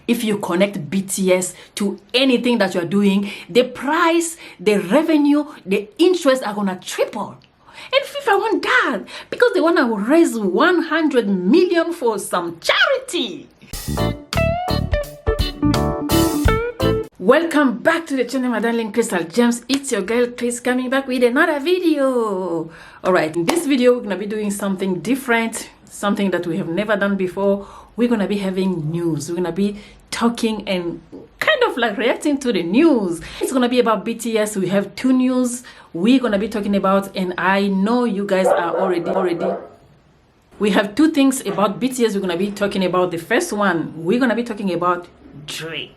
if you connect BTS to anything that you're doing, the price, the revenue, the interest are gonna triple. And FIFA want that because they want to raise 100 million for some charity. Welcome back to the channel, my darling Crystal Gems. It's your girl Chris coming back with another video. Alright, in this video we're gonna be doing something different, something that we have never done before. We're gonna be having news. We're gonna be talking and kind of like reacting to the news. It's gonna be about BTS. We have two news we're gonna be talking about, and I know you guys are already. We have two things about BTS we're gonna be talking about. The first one, we're gonna be talking about Drake.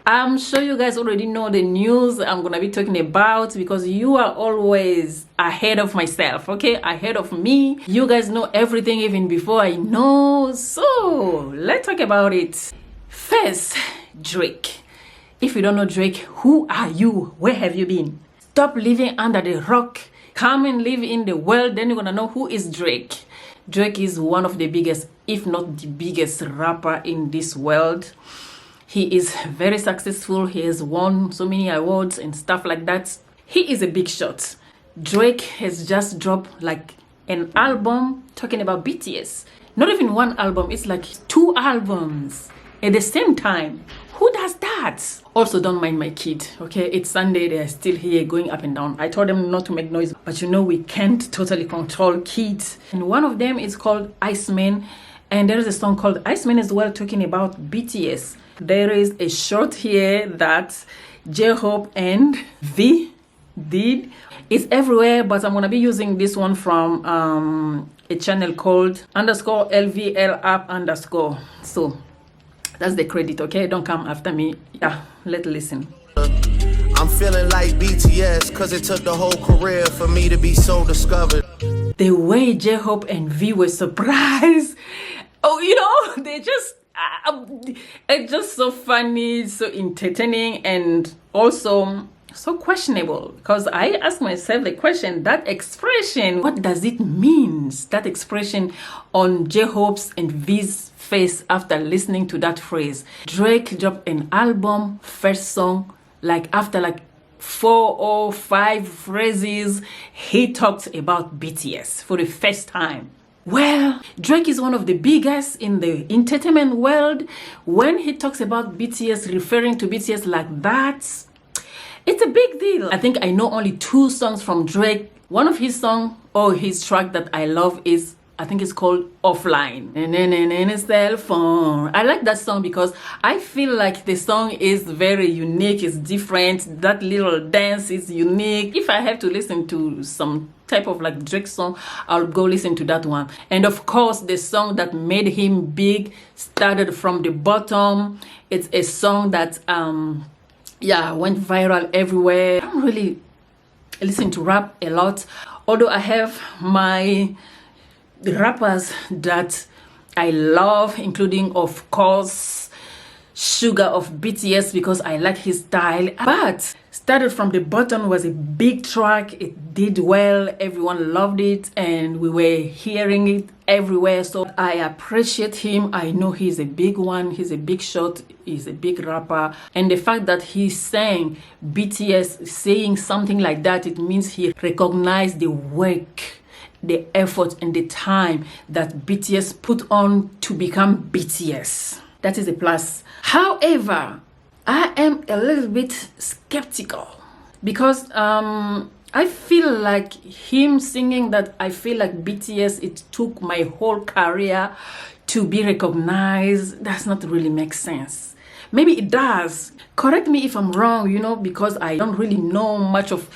I'm sure you guys already know the news I'm gonna be talking about because you are always ahead of myself, okay? Ahead of me. You guys know everything even before I know. So let's talk about it. First, Drake. If you don't know Drake, who are you? Where have you been? Stop living under the rock. Come and live in the world, then you're gonna know who is Drake. Drake is one of the biggest, if not the biggest rapper in this world. He is very successful. He has won so many awards and stuff like that. He is a big shot. Drake has just dropped like an album talking about BTS. Not even one album, it's like two albums at the same time. Who does that? Also, don't mind my kid, okay? It's Sunday, they're still here going up and down. I told them not to make noise, but you know we can't totally control kids. And one of them is called Iceman, and there is a song called Iceman as well talking about BTS. There is a short here that J-Hope and V did. It's everywhere, but I'm gonna be using this one from a channel called _LVL_up_. So that's the credit, okay? Don't come after me. Yeah, let's listen. I'm feeling like BTS because it took the whole career for me to be so discovered. The way J-Hope and V were surprised. Oh, you know, they just it's just so funny, so entertaining, and also so questionable, because I ask myself the question, that expression, what does it mean? That expression on J-Hope's and V's face after listening to that phrase. Drake dropped an album, first song, like after like 4 or 5 phrases, he talked about BTS for the first time. Well, Drake is one of the biggest in the entertainment world. When he talks about BTS, referring to BTS like that, it's a big deal. I think I know only 2 songs from Drake. One of his songs or his track that I love is, I think it's called Offline. Cell phone. I like that song because I feel like the song is very unique, it's different. That little dance is unique. If I have to listen to some type of like Drake song, I'll go listen to that one. And of course, the song that made him big, Started From the Bottom. It's a song that went viral everywhere. I don't really listen to rap a lot, although I have my rappers that I love, including of course Sugar of BTS because I like his style. But Started From the Bottom was a big track. It did well, everyone loved it, and we were hearing it everywhere. So I appreciate him. I know he's a big one, he's a big shot, he's a big rapper, and the fact that he sang BTS saying something like that, it means he recognized the work, the effort and the time that BTS put on to become BTS. That is a plus. However, I am a little bit skeptical because I feel like him singing that, I feel like BTS, it took my whole career to be recognized. Does not really make sense. Maybe it does. Correct me if I'm wrong, you know, because I don't really know much of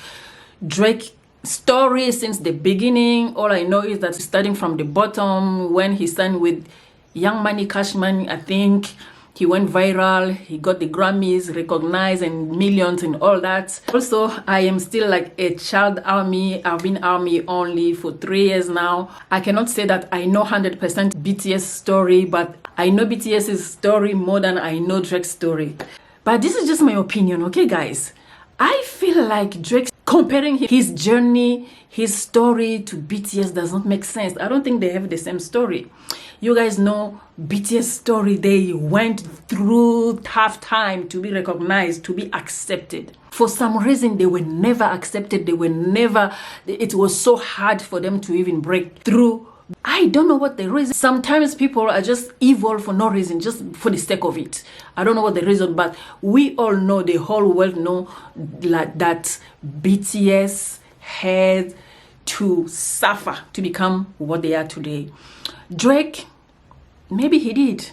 Drake story since the beginning. All I know is that starting from the bottom, when he signed with Young Money Cash Money, I think he went viral, he got the Grammys recognized and millions and all that. Also, I am still like a child army. I've been army only for 3 years now. I cannot say that I know 100% BTS story, but I know BTS's story more than I know Drake's story. But this is just my opinion, okay guys? I feel like Drake comparing his journey, his story to BTS does not make sense. I don't think they have the same story. You guys know BTS story. They went through tough time to be recognized, to be accepted. For some reason, they were never accepted. It was so hard for them to even break through. I don't know what the reason. Sometimes people are just evil for no reason, just for the sake of it. I don't know what the reason, but we all know, the whole world know that BTS had to suffer to become what they are today. Drake, maybe he did.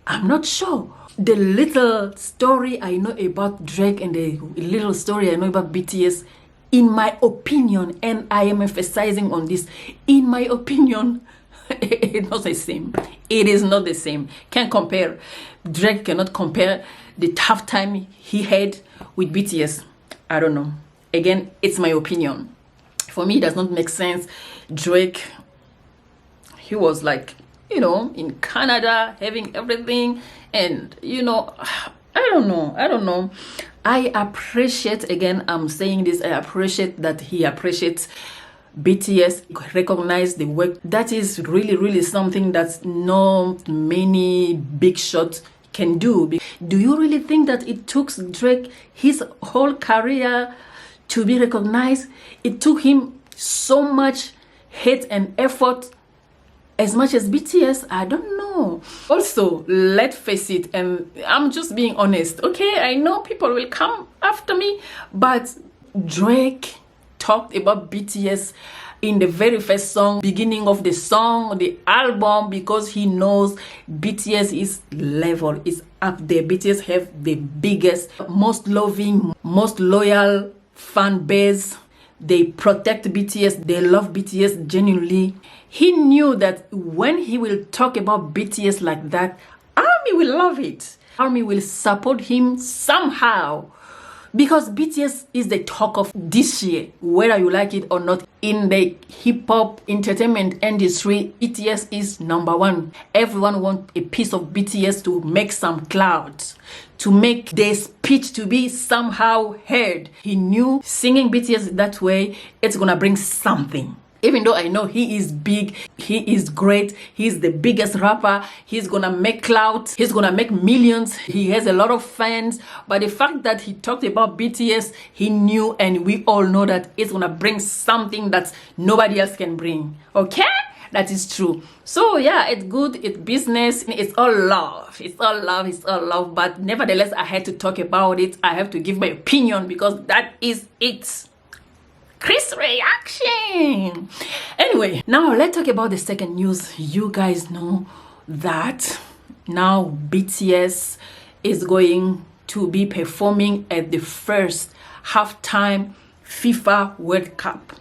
I'm not sure. The little story I know about Drake and the little story I know about BTS, in my opinion, and I am emphasizing on this, in my opinion, it's not the same. It is not the same. Can't compare. Drake cannot compare the tough time he had with BTS. I don't know. Again, it's my opinion. For me, it does not make sense. Drake, he was like, in Canada, having everything, and I don't know. I appreciate, again, I'm saying this, I appreciate that he appreciates BTS, recognize the work. That is really, really something that not many big shots can do. Do you really think that it took Drake his whole career to be recognized? It took him so much hate and effort as much as BTS? I don't know. Also, let's face it, and I'm just being honest, okay? I know people will come after me, but Drake talked about BTS in the very first song, beginning of the song, the album, because he knows BTS is level, is up there. BTS have the biggest, most loving, most loyal fan base. They protect BTS, they love BTS genuinely. He knew that when he will talk about BTS like that, ARMY will love it. ARMY will support him somehow. Because BTS is the talk of this year, whether you like it or not. In the hip-hop entertainment industry, BTS is number one. Everyone wants a piece of BTS to make some clouds, to make their speech to be somehow heard. He knew singing BTS that way, it's gonna bring something. Even though I know he is big, he is great, he's the biggest rapper, he's gonna make clout, he's gonna make millions, he has a lot of fans, but the fact that he talked about BTS, he knew, and we all know that it's gonna bring something that nobody else can bring, okay? That is true. So yeah, it's good, it's business, it's all love, but nevertheless, I had to talk about it. I have to give my opinion because that is it. Chris reaction. Anyway, now let's talk about the second news. You guys know that now BTS is going to be performing at the first halftime FIFA World Cup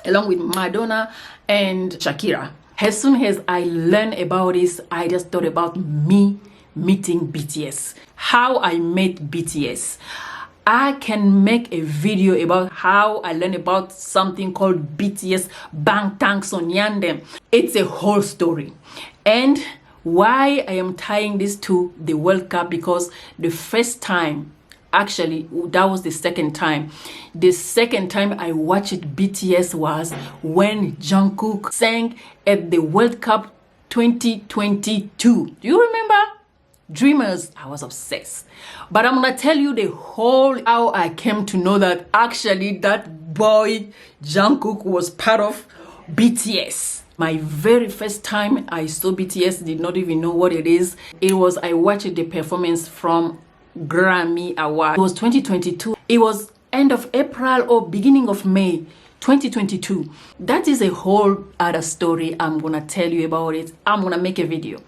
along with Madonna and Shakira. As soon as I learned about this, I just thought about me meeting BTS, how I met BTS. I can make a video about how I learned about something called BTS Bangtan Sonyeondae. It's a whole story. And why I am tying this to the World Cup, because the first time, actually that was the second time. The second time I watched BTS was when Jungkook sang at the World Cup 2022. Do you remember? Dreamers. I was obsessed. But I'm gonna tell you the whole how I came to know that actually that boy Jungkook was part of BTS. My very first time I saw BTS, did not even know what it is. I watched the performance from Grammy Award. It was 2022. It was end of April or beginning of May 2022. That is a whole other story. I'm gonna tell you about it. I'm gonna make a video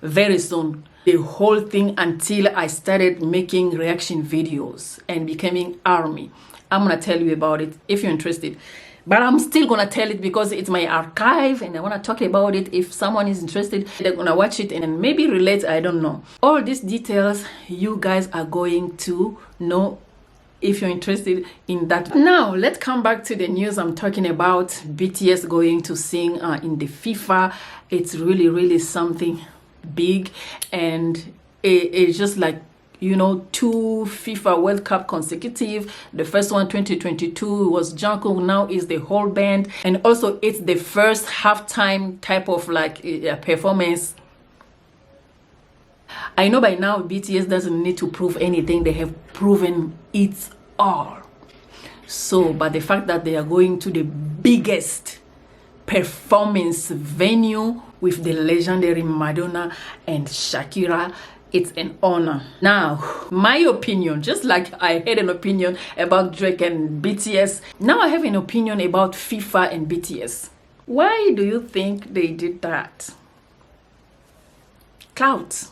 very soon. The whole thing until I started making reaction videos and becoming ARMY. I'm gonna tell you about it if you're interested. But I'm still gonna tell it because it's my archive and I wanna talk about it. If someone is interested, they're gonna watch it and maybe relate, I don't know. All these details you guys are going to know if you're interested in that. Now, let's come back to the news I'm talking about. BTS going to sing in the FIFA. It's really, really something big, and it's just like two FIFA World Cup consecutive. The first one 2022 was Jungkook, now is the whole band, and also it's the first halftime type of like performance. I know by now BTS doesn't need to prove anything, they have proven it all. So, but the fact that they are going to the biggest performance venue with the legendary Madonna and Shakira, it's an honor. Now, my opinion, just like I had an opinion about Drake and BTS, now I have an opinion about FIFA and BTS. Why do you think they did that? Clout.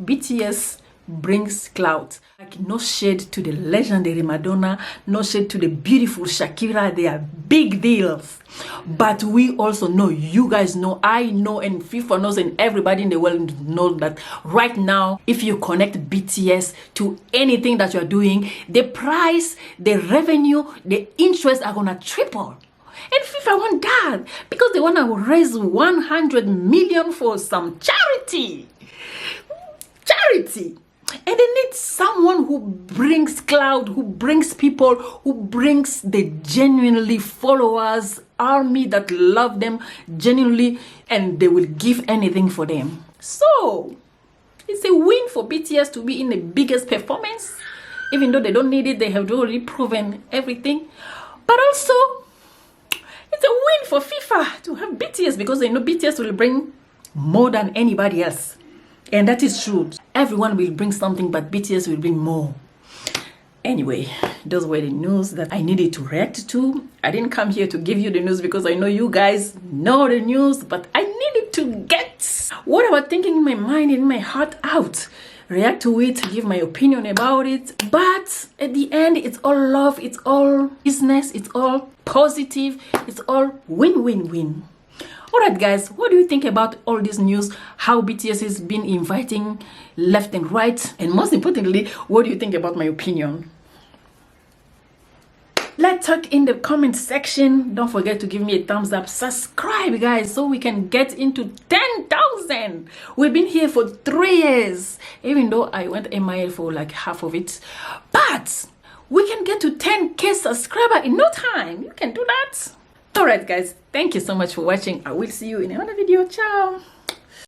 BTS brings clout. Like, no shade to the legendary Madonna, no shade to the beautiful Shakira. They are big deals. But we also know, you guys know, I know, and FIFA knows, and everybody in the world knows that right now, if you connect BTS to anything that you're doing, the price, the revenue, the interest are gonna triple. And FIFA want that because they want to raise 100 million for some charity. And they need someone who brings cloud, who brings people, who brings the genuinely followers, army that love them genuinely, and they will give anything for them. So it's a win for BTS to be in the biggest performance. Even though they don't need it, they have already proven everything. But also, it's a win for FIFA to have BTS because they know BTS will bring more than anybody else. And that is true. Everyone will bring something, but BTS will bring more. Anyway, those were the news that I needed to react to. I didn't come here to give you the news because I know you guys know the news, but I needed to get what I was thinking in my mind, in my heart out. React to it, give my opinion about it. But at the end, it's all love, it's all business, it's all positive, it's all win-win-win. Alright guys, what do you think about all this news? How BTS has been inviting left and right? And most importantly, what do you think about my opinion? Let's talk in the comment section. Don't forget to give me a thumbs up. Subscribe guys so we can get into 10,000. We've been here for 3 years. Even though I went MIL for like half of it. But we can get to 10k subscriber in no time. You can do that. Alright guys, thank you so much for watching. I will see you in another video. Ciao.